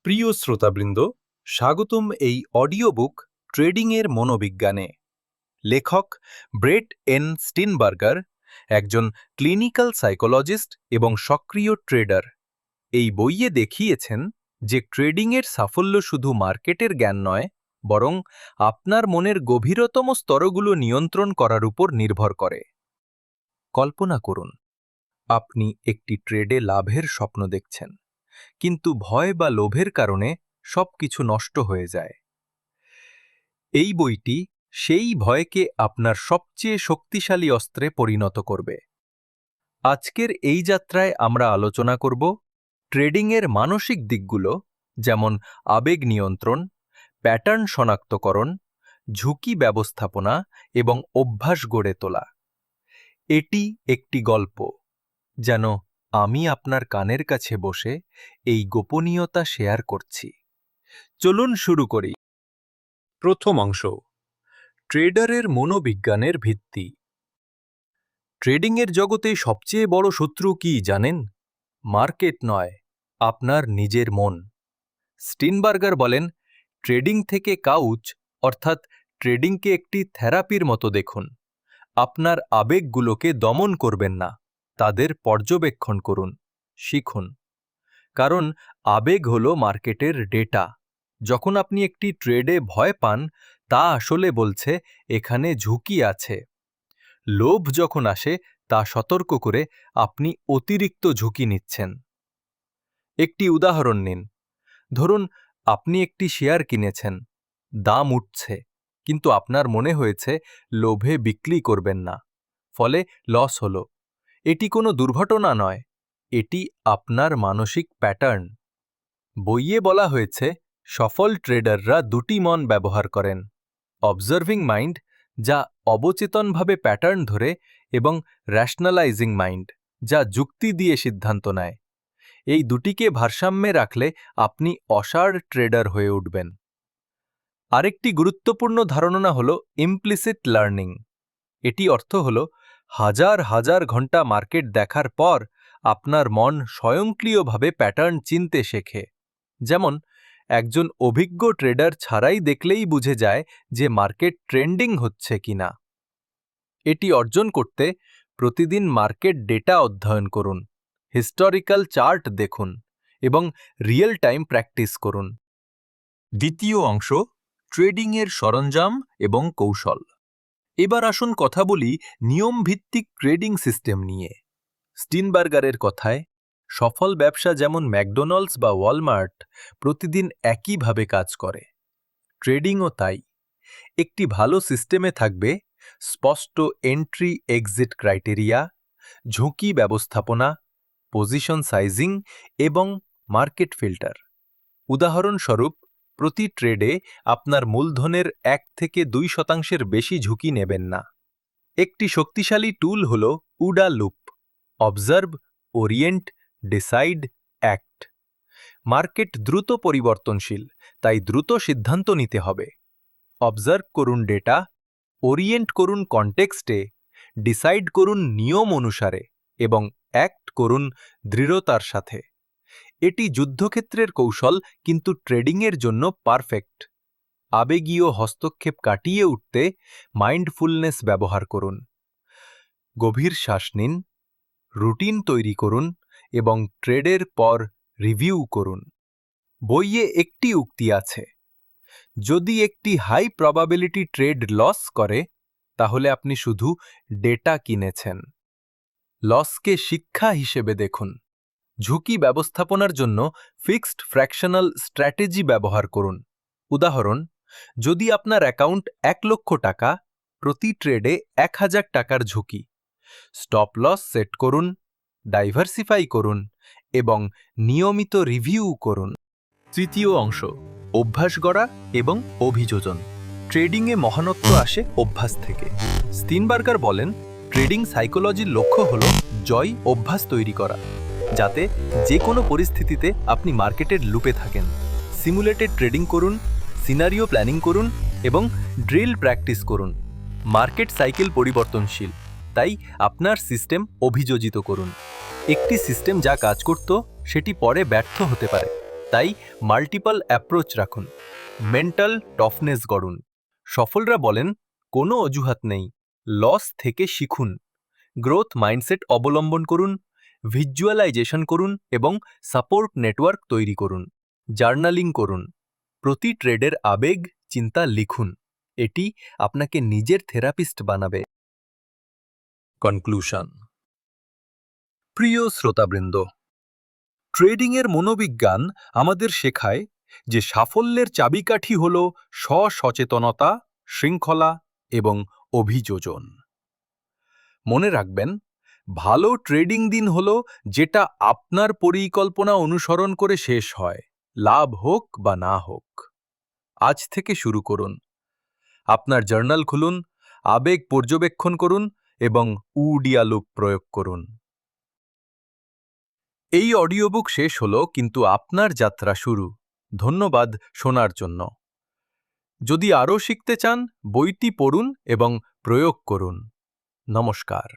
প্রিয় শ্রোতাবৃন্দ, স্বাগতম এই অডিও বুক ট্রেডিংয়ের মনোবিজ্ঞানে। লেখক ব্রেট এন স্টিনবার্গার একজন ক্লিনিক্যাল সাইকোলজিস্ট এবং সক্রিয় ট্রেডার। এই বইয়ে দেখিয়েছেন যে ট্রেডিংয়ের সাফল্য শুধু মার্কেটের জ্ঞান নয়, বরং আপনার মনের গভীরতম স্তরগুলো নিয়ন্ত্রণ করার উপর নির্ভর করে। কল্পনা করুন, আপনি একটি ট্রেডে লাভের স্বপ্ন দেখছেন, কিন্তু ভয় বা লোভের কারণে সবকিছু নষ্ট হয়ে যায়। এই বইটি সেই ভয়কে আপনার সবচেয়ে শক্তিশালী অস্ত্রে পরিণত করবে। আজকের এই যাত্রায় আমরা আলোচনা করব ট্রেডিংয়ের মানসিক দিকগুলো, যেমন আবেগ নিয়ন্ত্রণ, প্যাটার্ন শনাক্তকরণ, ঝুঁকি ব্যবস্থাপনা এবং অভ্যাস গড়ে তোলা। এটি একটি গল্প, যেন আমি আপনার কানের কাছে বসে এই গোপনীয়তা শেয়ার করছি। চলুন শুরু করি। প্রথম অংশ, ট্রেডারের মনোবিজ্ঞানের ভিত্তি। ট্রেডিংয়ের জগতে সবচেয়ে বড় শত্রু কি জানেন? মার্কেট নয়, আপনার নিজের মন। স্টিনবার্গার বলেন, ট্রেডিং থেকে কাউচ, অর্থাৎ ট্রেডিংকে একটি থেরাপির মতো দেখুন। আপনার আবেগগুলোকে দমন করবেন না, তাদের পর্যবেক্ষণ করুন, শিখুন। কারণ আবেগ হল মার্কেটের ডেটা। যখন আপনি একটি ট্রেডে ভয় পান, তা আসলে বলছে এখানে ঝুঁকি আছে। লোভ যখন আসে, তা সতর্ক করে আপনি অতিরিক্ত ঝুঁকি নিচ্ছেন। একটি উদাহরণ নিন। ধরুন, আপনি একটি শেয়ার কিনেছেন, দাম উঠছে, কিন্তু আপনার মনে হয়েছে লোভে বিক্রি করবেন না, ফলে লস হলো। এটি কোনো দুর্ঘটনা নয়, এটি আপনার মানসিক প্যাটার্ন। বইয়ে বলা হয়েছে, সফল ট্রেডাররা দুটি মন ব্যবহার করেন: অবজার্ভিং মাইন্ড, যা অবচেতনভাবে প্যাটার্ন ধরে, এবং র্যাশনালাইজিং মাইন্ড, যা যুক্তি দিয়ে সিদ্ধান্ত নেয়। এই দুটিকে ভারসাম্যে রাখলে আপনি অসাড় ট্রেডার হয়ে উঠবেন। আরেকটি গুরুত্বপূর্ণ ধারণা হল ইমপ্লিসিট লার্নিং। এটি অর্থ হল, হাজার হাজার ঘন্টা মার্কেট দেখার পর আপনার মন স্বয়ংক্রিয়ভাবে প্যাটার্ন চিনতে শেখে। যেমন, একজন অভিজ্ঞ ট্রেডার ছাড়াই দেখলেই বুঝে যায় যে মার্কেট ট্রেন্ডিং হচ্ছে কিনা। এটি অর্জন করতে প্রতিদিন মার্কেট ডেটা অধ্যয়ন করুন, হিস্টোরিক্যাল চার্ট দেখুন এবং রিয়েল টাইম প্র্যাকটিস করুন। দ্বিতীয় অংশ, ট্রেডিংয়ের সরঞ্জাম এবং কৌশল। এবার আসুন কথা বলি নিয়মভিত্তিক ট্রেডিং সিস্টেম নিয়ে। স্টিনবার্গারের কথায়, সফল ব্যবসা যেমন ম্যাকডোনাল্ডস বা ওয়ালমার্ট প্রতিদিন একইভাবে কাজ করে। ট্রেডিংও তাই। একটি ভালো সিস্টেমে থাকবে স্পষ্ট এন্ট্রি এক্সিট ক্রাইটেরিয়া, ঝুঁকি ব্যবস্থাপনা, পজিশন সাইজিং এবং মার্কেট ফিল্টার। উদাহরণস্বরূপ, প্রতি ট্রেডে আপনার মূলধনের 1 থেকে 2% বেশি ঝুঁকি নেবেন না। একটি শক্তিশালী টুল হল OODA loop: observe, orient, decide, act. Market দ্রুত পরিবর্তনশীল, তাই দ্রুত সিদ্ধান্ত নিতে হবে। অবজার্ভ করুন ডেটা, ওরিয়েন্ট করুন কনটেক্সটে, ডিসাইড করুন নিয়ম অনুসারে এবং অ্যাক্ট করুন দৃঢ়তার সাথে। এটি যুদ্ধক্ষেত্রের কৌশল, কিন্তু ট্রেডিংয়ের জন্য পারফেক্ট। আবেগীয় হস্তক্ষেপ কাটিয়ে উঠতে মাইন্ডফুলনেস ব্যবহার করুন। গভীর শ্বাস নিন, রুটিন তৈরি করুন এবং ট্রেডের পর রিভিউ করুন। বইয়ে একটি উক্তি আছে, যদি একটি হাই প্রবাবিলিটি ট্রেড লস করে, তাহলে আপনি শুধু ডেটা কিনেছেন। লসকে শিক্ষা হিসেবে দেখুন। ঝুঁকি ব্যবস্থাপনার জন্য ফিক্সড ফ্র্যাকশনাল স্ট্র্যাটেজি ব্যবহার করুন। উদাহরণ, যদি আপনার অ্যাকাউন্ট 1 লক্ষ টাকা, প্রতি ট্রেডে 1000 টাকার ঝুঁকি। স্টপ লস সেট করুন, ডাইভার্সিফাই করুন এবং নিয়মিত রিভিউ করুন। তৃতীয় অংশ, অভ্যাস গড়া এবং অভিযোজন। ট্রেডিংয়ে মহানত্ব আসে অভ্যাস থেকে। স্টিনবার্গার বলেন, ট্রেডিং সাইকোলজির লক্ষ্য হল জয় অভ্যাস তৈরি করা, যাতে যে কোনো পরিস্থিতিতে আপনি মার্কেটের লুপে থাকেন। সিমুলেটেড ট্রেডিং করুন, সিনারিও প্ল্যানিং করুন এবং ড্রিল প্র্যাকটিস করুন। মার্কেট সাইকেল পরিবর্তনশীল, তাই আপনার সিস্টেম অভিযোজিত করুন। একটি সিস্টেম যা কাজ করত, সেটি পরে ব্যর্থ হতে পারে, তাই মাল্টিপল অ্যাপ্রোচ রাখুন, মেন্টাল টফনেস গড়ুন। সফলরা বলেন কোনো অজুহাত নেই, লস থেকে শিখুন, গ্রোথ মাইন্ডসেট অবলম্বন করুন, ভিজুয়ালাইজেশন করুন এবং সাপোর্ট নেটওয়ার্ক তৈরি করুন। জার্নালিং করুন, প্রতি ট্রেডের আবেগ চিন্তা লিখুন, এটি আপনাকে নিজের থেরাপিস্ট বানাবে। কনক্লুশন। প্রিয় শ্রোতাবৃন্দ, ট্রেডিংয়ের মনোবিজ্ঞান আমাদের শেখায় যে সাফল্যের চাবিকাঠি হল সচেতনতা, শৃঙ্খলা এবং অভিযোজন। মনে রাখবেন, ভালো ট্রেডিং দিন হল যেটা আপনার পরিকল্পনা অনুসরণ করে শেষ হয়, লাভ হোক বা না হোক। আজ থেকে শুরু করুন, আপনার জার্নাল খুলুন, আবেগ পর্যবেক্ষণ করুন এবং উডিয়ালুপ প্রয়োগ করুন। এই অডিওবুক শেষ হলো, কিন্তু আপনার যাত্রা শুরু। ধন্যবাদ শোনার জন্য। যদি আরও শিখতে চান, বইটি পড়ুন এবং প্রয়োগ করুন। নমস্কার।